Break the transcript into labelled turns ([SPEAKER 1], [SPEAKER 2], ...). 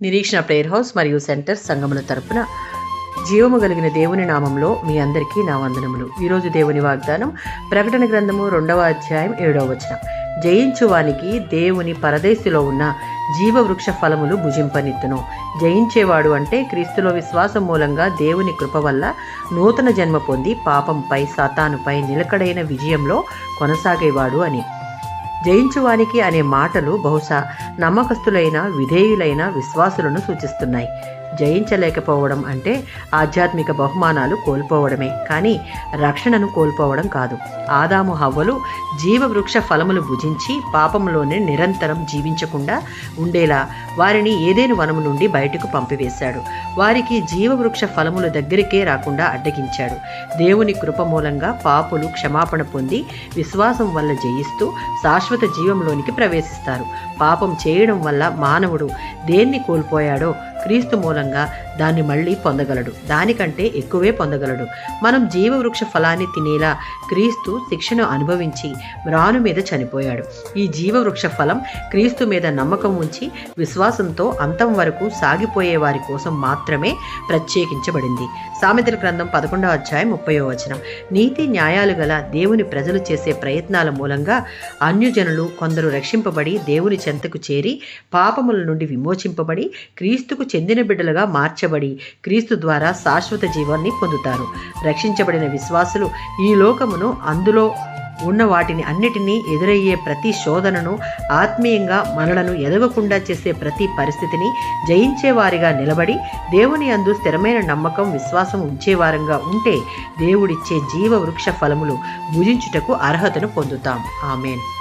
[SPEAKER 1] నిరీక్షణ prayer house మరియు centre సంఘముల తరపున జీవము కలిగిన దేవుని నామంలో మీ అందరికీ నా వందనములు. ఈరోజు దేవుని వాగ్దానం ప్రకటన గ్రంథము 2వ అధ్యాయం 7వ వచనం. జయించువానికి దేవుని పరదేశిలో ఉన్న జీవవృక్ష ఫలములు భుజింపనిత్తును. జయించేవాడు అంటే క్రీస్తులో విశ్వాసం మూలంగా దేవుని కృప వల్ల నూతన జన్మ పొంది పాపంపై సాతానుపై నిలకడైన విజయంలో కొనసాగేవాడు అని. జయించువానికి అనే మాటలు బహుశా నమ్మకస్తులైన విధేయులైన విశ్వాసులను సూచిస్తున్నాయి. జయించలేకపోవడం అంటే ఆధ్యాత్మిక బహుమానాలు కోల్పోవడమే, కానీ రక్షణను కోల్పోవడం కాదు. ఆదాము హవ్వలు జీవవృక్ష ఫలములు భుజించి పాపంలోనే నిరంతరం జీవించకుండా ఉండేలా వారిని ఏదెను వనము నుండి బయటకు పంపివేశాడు. వారికి జీవవృక్ష ఫలముల దగ్గరికే రాకుండా అడ్డగించాడు. దేవుని కృప మూలంగా పాపులు క్షమాపణ పొంది విశ్వాసం వల్ల జయిస్తూ శాశ్వత జీవంలోనికి ప్రవేశిస్తారు. పాపం చేయడం వల్ల మానవుడు దేన్ని కోల్పోయాడో క్రీస్తు మూలంగా దాన్ని మళ్ళీ పొందగలడు, దానికంటే ఎక్కువే పొందగలడు. మనం జీవవృక్ష ఫలాన్ని తినేలా క్రీస్తు శిక్షను అనుభవించి మ్రాను మీద చనిపోయాడు. ఈ జీవవృక్ష ఫలం క్రీస్తు మీద నమ్మకం ఉంచి విశ్వాసంతో అంతం వరకు సాగిపోయే వారి కోసం మాత్రమే ప్రత్యేకించబడింది. సామెతల గ్రంథం 11వ అధ్యాయం 30వ వచనం. నీతి న్యాయాలు గల దేవుని ప్రజలు చేసే ప్రయత్నాల మూలంగా అన్యజనులు కొందరు రక్షింపబడి దేవుని చెంతకు చేరి పాపముల నుండి విమోచింపబడి క్రీస్తుకు చెందిన బిడ్డలుగా మార్చబడి క్రీస్తు ద్వారా శాశ్వత జీవాన్ని పొందుతారు. రక్షించబడిన విశ్వాసులు ఈ లోకమును, అందులో ఉన్న వాటిని అన్నిటినీ ఎదురయ్యే ప్రతి శోధనను, ఆత్మీయంగా మనలను ఎదగకుండా చేసే ప్రతి పరిస్థితిని జయించేవారిగా నిలబడి దేవుని యందు స్థిరమైన నమ్మకం, విశ్వాసం ఉంచేవారంగా ఉంటే దేవుడిచ్చే జీవ వృక్ష ఫలములు భుజించుటకు అర్హతను పొందుతాం. ఆమేన్.